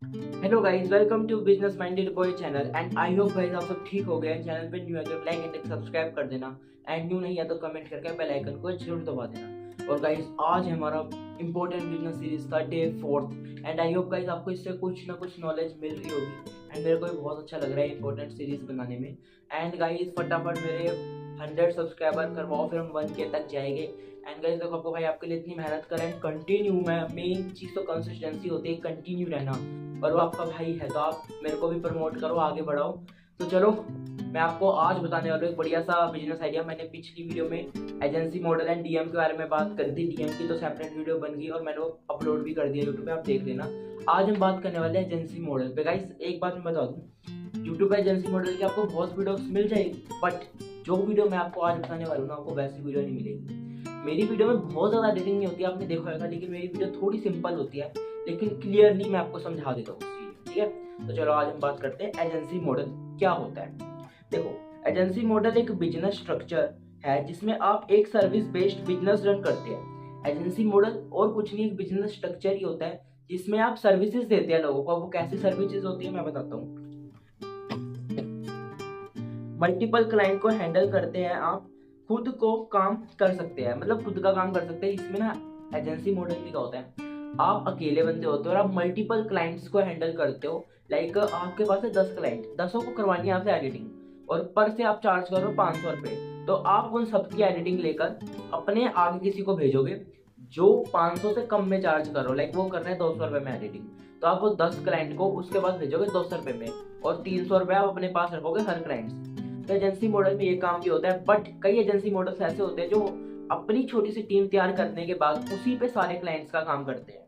Hello guys, welcome to business minded boy channel and I hope guys आप सब ठीक हो गए। चैनल पे न्यू है तो लाइक एंड सब्सक्राइब कर देना एंड न्यू नहीं है तो कमेंट करके बेल आइकन को जरूर दबा देना। और गाइस आज हमारा इंपॉर्टेंट बिजनेस सीरीज का day 4 and I hope guys आपको इससे कुछ ना कुछ नॉलेज मिल रही होगी एंड मेरे को भी बहुत अच्छा लग रहा है इंपॉर्टेंट सीरीज बनाने में। एंड गाइस फटाफट मेरे 100 सब्सक्राइबर करवाओ, फिर हम 1K तक जाएंगे। एंड गाइस देखो आपको भाई आपके लिए इतनी मेहनत करें कंटिन्यू में, मेन चीज़ तो कंसिस्टेंसी होती है, कंटिन्यू रहना। और वो आपका भाई है तो आप मेरे को भी प्रमोट करो, आगे बढ़ाओ। तो चलो मैं आपको आज बताने वाला हूँ एक बढ़िया सा बिजनेस आइडिया। मैंने पिछली वीडियो में एजेंसी मॉडल एंड डीएम के बारे में बात करी थी। डीएम की तो सेपरेट वीडियो बन गई और मैंने वो अपलोड भी कर दिया यूट्यूब पे, आप देख लेना। आज हम बात करने वाले हैं एजेंसी मॉडल पे। गाइस एक बात मैं बता दूँ, यूट्यूब पे एजेंसी मॉडल की आपको बहुत वीडियोस मिल जाएगी, बट जो वीडियो मैं आपको आज बताने वाला हूँ ना, आपको वैसी वीडियो नहीं मिलेगी। मेरी वीडियो में बहुत ज़्यादा एडिटिंग नहीं होती है, आपने देखा होगा, लेकिन मेरी वीडियो थोड़ी सिंपल होती है, लेकिन क्लियरली मैं आपको समझा देता हूँ उस चीज़। ठीक है, तो चलो आज हम बात करते हैं एजेंसी मॉडल क्या होता है। देखो, एजेंसी मॉडल एक बिजनेस स्ट्रक्चर है जिसमें आप एक सर्विस बेस्ड बिजनेस रन करते हैं। एजेंसी मॉडल और कुछ नहीं, एक बिजनेस स्ट्रक्चर ही होता है जिसमें आप सर्विसेज देते हैं लोगों को। वो कैसी सर्विसेज होती है मैं बताता हूँ। मल्टीपल क्लाइंट को हैंडल करते हैं आप, खुद को काम कर सकते हैं, मतलब खुद का काम कर सकते हैं। इसमें ना एजेंसी मॉडल में क्या होता है, आप अकेले बंदे होते हो और आप मल्टीपल क्लाइंट्स को हैंडल करते हो। लाइक आपके पास है 10 क्लाइंट, 10 को करवानी है आपसे एडिटिंग और पर से आप चार्ज करो 500 रुपये। तो आप उन सबकी एडिटिंग लेकर अपने आगे किसी को भेजोगे जो 500 से कम में चार्ज करो। लाइक वो कर रहे हैं 200 रुपये में एडिटिंग, तो आप वो 10 क्लाइंट को उसके पास भेजोगे 200 रुपये में और 300 रुपये आप अपने पास रखोगे हर क्लाइंट से। तो एजेंसी मॉडल में ये काम भी होता है, बट कई एजेंसी मॉडल्स ऐसे होते हैं जो अपनी छोटी सी टीम तैयार करने के बाद उसी पे सारे क्लाइंट्स का काम करते हैं।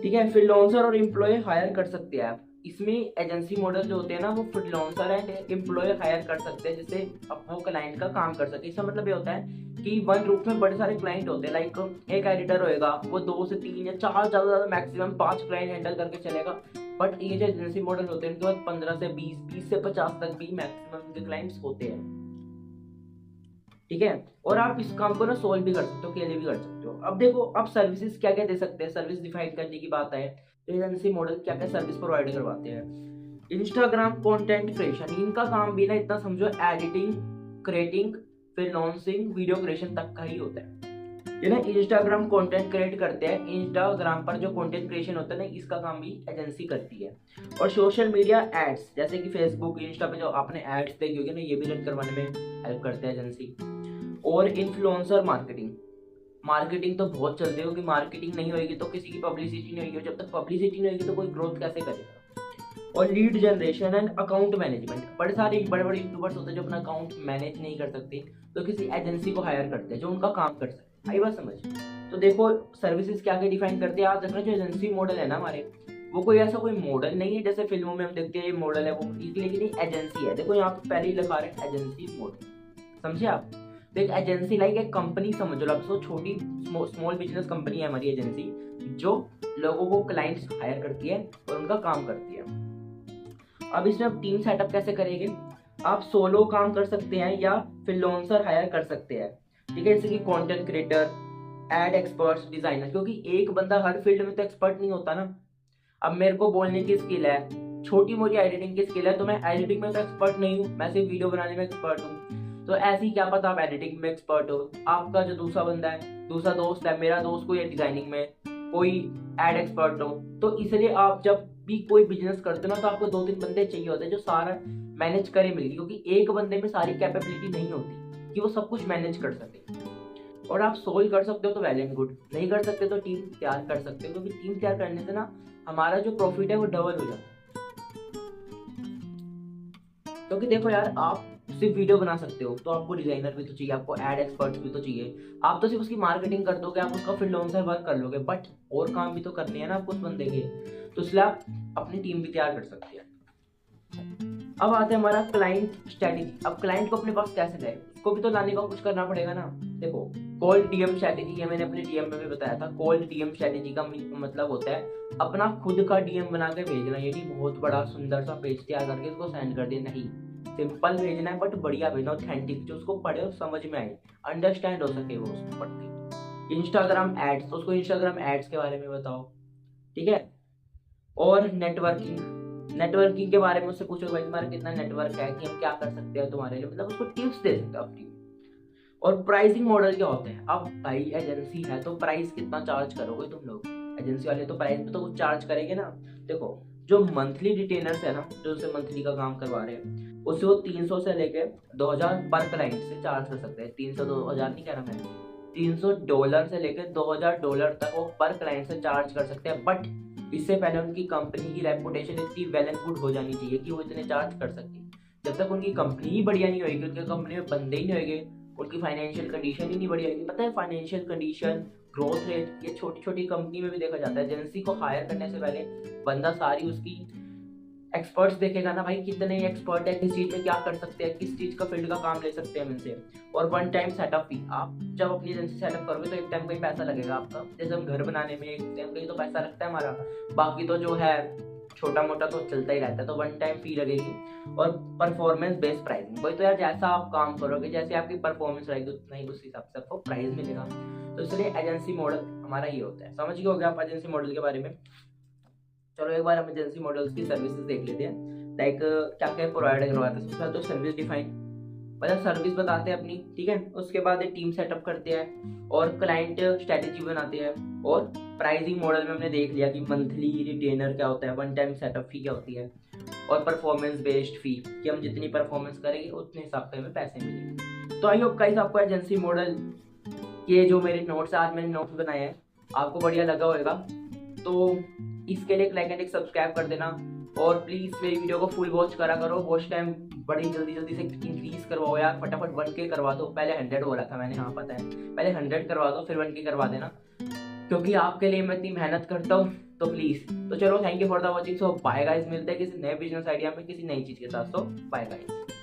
ठीक है, फ्रीलांसर और एम्प्लॉय हायर कर सकते हैं आप। इसमें एजेंसी मॉडल जो होते हैं ना, वो फ्रीलांसर एंड एम्प्लॉय हायर कर सकते हैं जिससे अब वो क्लाइंट का काम कर सके। इसका मतलब ये होता है कि वन रूप में बड़े सारे क्लाइंट होते हैं। लाइक एक एडिटर होएगा, वो 2 से 3 या 4, ज़्यादा मैक्सिमम 5 क्लाइंट हैंडल करके चलेगा। बट ये जो एजेंसी मॉडल होते हैं इनके पास 15 से 20, 20 से 50 तक भी मैक्सिमम इनके क्लाइंट्स होते हैं। ठीक है, और आप इस काम को ना सोल्व भी कर सकते हो, अकेले भी कर सकते हो। अब देखो, आप सर्विसेज क्या क्या दे सकते हैं, सर्विस डिफाइन करने की बात है तो एजेंसी मॉडल क्या क्या सर्विस प्रोवाइड करवाते हैं। इंस्टाग्राम कंटेंट क्रिएशन, इनका काम भी ना इतना समझो editing, creating, freelancing, video creation तक का ही होता है। ये ना इंस्टाग्राम कंटेंट क्रिएट करते हैं, इंस्टाग्राम पर जो कंटेंट क्रिएशन होता है ना, इसका काम भी एजेंसी करती है। और सोशल मीडिया एड्स जैसे कि फेसबुक, इंस्टा पे जो आपने एड्स देखी होगी ना, ये भी रन करवाने में हेल्प करते हैं एजेंसी। और इन्फ्लुएंसर मार्केटिंग, मार्केटिंग तो बहुत चलती होगी, मार्केटिंग नहीं होगी तो किसी की पब्लिसिटी नहीं होगी, जब तक पब्लिसिटी नहीं होगी तो कोई ग्रोथ कैसे करेगा। और lead generation and account management, बड़े सारे बड़े बड़े यूट्यूबर्स होते हैं जो अपना अकाउंट मैनेज नहीं कर सकते, तो किसी एजेंसी को हायर करते हैं जो उनका काम कर सकते। आई बात समझ। तो देखो सर्विसेज क्या क्या डिफाइन करते हैं, आप देखना जो एजेंसी मॉडल है ना हमारे, वो कोई ऐसा कोई मॉडल नहीं है जैसे फिल्मों में हम देखते हैं ये मॉडल है वो, लेकिन एजेंसी है। देखो यहाँ पे पहले ही लिखा रहे हैं एजेंसी मॉडल, समझे आप। तो एक एजेंसी लाइक एक कंपनी समझ लो आप, सो छोटी स्मॉल बिजनेस कंपनी है हमारी एजेंसी, जो लोगों को क्लाइंट्स हायर करती है और उनका काम करती है। अब इसमें आप टीम सेटअप कैसे करेंगे, आप सोलो काम कर सकते हैं या फ्रीलांसर हायर कर सकते हैं। ठीक है, जैसे कि content creator, ad experts, designer, क्योंकि एक बंदा हर फील्ड में तो एक्सपर्ट नहीं होता ना। अब मेरे को बोलने की स्किल है, छोटी मोटी एडिटिंग की स्किल है, तो मैं एडिटिंग में तो एक्सपर्ट नहीं हूँ, मैं सिर्फ वीडियो बनाने में एक्सपर्ट हूँ। तो ऐसे ही क्या पता आप एडिटिंग में एक्सपर्ट हो, आपका जो दूसरा बंदा है, दूसरा दोस्त है, मेरा दोस्त कोई डिजाइनिंग में, कोई एड एक्सपर्ट हो। तो इसलिए आप जब भी कोई बिजनेस करते हो ना, तो आपको 2-3 बंदे चाहिए होते हैं जो सारा मैनेज करे मिलकर, क्योंकि एक बंदे में सारी कैपेबिलिटी नहीं होती कि वो सब कुछ मैनेज कर सके। और आप सोल्व कर सकते हो तो वेल एंड गुड, नहीं कर सकते तो टीम तैयार कर सकते हो, क्योंकि टीम तैयार करने से ना हमारा जो प्रॉफिट है वो डबल हो जाता है। क्योंकि देखो यार, आप सिर्फ वीडियो बना सकते हो तो आपको डिजाइनर भी तो चाहिए, आपको एड एक्सपर्ट्स भी तो चाहिए। आप तो सिर्फ उसकी मार्केटिंग कर दोगे, आप उसका फ्रीलांसर वर्क कर लोगे, बट और काम भी तो करने हैं ना आपको उस बंदे के। तो इसलिए आप अपनी टीम भी तैयार कर सकते हैं। अब आते हैं हमारा क्लाइंट स्ट्रेटेजी। अब क्लाइंट को अपने पास कैसे लाए, इसको भी तो लाने का कुछ करना पड़ेगा ना। देखो, कोल्ड डीएम स्ट्रेटेजी, ये मैंने अपने डीएम में भी बताया था। कोल्ड डीएम स्ट्रेटेजी का मतलब होता है अपना खुद का डीएम बना के भेजना। ये नहीं बहुत बड़ा सुंदर सा पेज तैयार करके उसको सेंड कर दिया, नहीं, सिंपल भेजना है बट बढ़िया भेजना, ऑथेंटिक, जो उसको पढ़े और समझ में आए, अंडरस्टैंड हो सके वो उसको पढ़ के। इंस्टाग्राम एड्स, तो उसको इंस्टाग्राम एड्स के बारे में बताओ। ठीक है, और नेटवर्किंग के बारे में उससे पूछो भाई तुम्हारा कितना नेटवर्क है, कि हम क्या कर सकते हैं तुम्हारे लिए, मतलब उसको टिप्स दे सकते हो आप फ्री। और प्राइसिंग मॉडल क्या होते हैं, अब भाई एजेंसी है तो प्राइस कितना चार्ज करोगे तुम लोग, एजेंसी वाले तो प्राइस पे तो कुछ चार्ज करेंगे ना। देखो जो मंथली रिटेनर्स है ना, जो उसे मंथली का काम करवा रहे हैं, उसे वो 300 से लेके 2000 पर क्लाइंट से चार्ज कर सकते हैं। 300 2000 नहीं कह रहा मैं, $300 से लेकर $2000 तक वो पर क्लाइंट से चार्ज कर सकते हैं। बट इससे पहले उनकी कंपनी की रेपुटेशन इतनी वेल एंड गुड हो जानी चाहिए कि वो इतने चार्ज कर सके। जब तक उनकी कंपनी ही बढ़िया नहीं होगी, उनकी कंपनी में बंदे ही नहीं होंगे, उनकी फाइनेंशियल कंडीशन ही नहीं बढ़िया होगी। पता है फाइनेंशियल कंडीशन, ग्रोथ रेट, ये छोटी छोटी कंपनी में भी देखा जाता है। एजेंसी को हायर करने से पहले बंदा सारी उसकी एक्सपर्ट्स देखेगा ना भाई, कितने एक्सपर्ट है, किस चीज में क्या कर सकते हैं, किस चीज का फील्ड का काम ले सकते हैं इनसे। और वन टाइम सेटअप फी, आप जब अपनी एजेंसी सेटअप करोगे तो एक टाइम कहीं पैसा लगेगा आपका, जैसे हम घर बनाने में एक टाइम कहीं तो पैसा लगता है हमारा, बाकी तो जो है छोटा मोटा तो चलता ही रहता है, तो वन टाइम फी लगेगी। और परफॉर्मेंस बेस्ड प्राइसिंग, वही तो यार जैसा आप काम करोगे, जैसे आपकी परफॉर्मेंस रहेगी उतना ही उस हिसाब से आपको प्राइस मिलेगा। तो इसलिए एजेंसी मॉडल हमारा ये होता है। समझ गए हो गया आप एजेंसी मॉडल के बारे में। चलो एक बार हम एजेंसी मॉडल्स की सर्विसेज देख लेते हैं, लाइक क्या क्या प्रोवाइड करवाते हैं। सबसे पहले तो सर्विस डिफाइन, मतलब सर्विस बताते हैं अपनी, ठीक है। उसके बाद एक टीम सेटअप करते हैं और क्लाइंट स्ट्रेटेजी बनाते हैं। और प्राइसिंग मॉडल में हमने देख लिया कि मंथली रिटेनर क्या होता है, वन टाइम सेटअप फी क्या होती है, और परफॉर्मेंस बेस्ड फी कि हम जितनी परफॉर्मेंस करेंगे उतने हिसाब से हमें पैसे मिलेंगे। तो आई होप गाइस आपको एजेंसी मॉडल के जो मेरे नोट्स, आज मैंने नोट्स बनाए हैं, आपको बढ़िया लगा होगा। तो इसके लिए एक लाइक एंड एक सब्सक्राइब कर देना, और प्लीज़ मेरी वीडियो को फुल वॉच करा करो। वॉच टाइम बड़ी जल्दी से इंक्रीज करवाओ यार, फटाफट 1K करवा दो। पहले 100 हो रहा था मैंने, हाँ पता है, पहले 100 करवा दो फिर 1K करवा देना, क्योंकि आपके लिए मैं इतनी मेहनत करता हूँ। तो प्लीज़, तो चलो thank you for the watching. So bye guys, मिलते हैं किसी नए बिजनेस आइडिया में किसी नई चीज़ के साथ। सो बाय गाइस।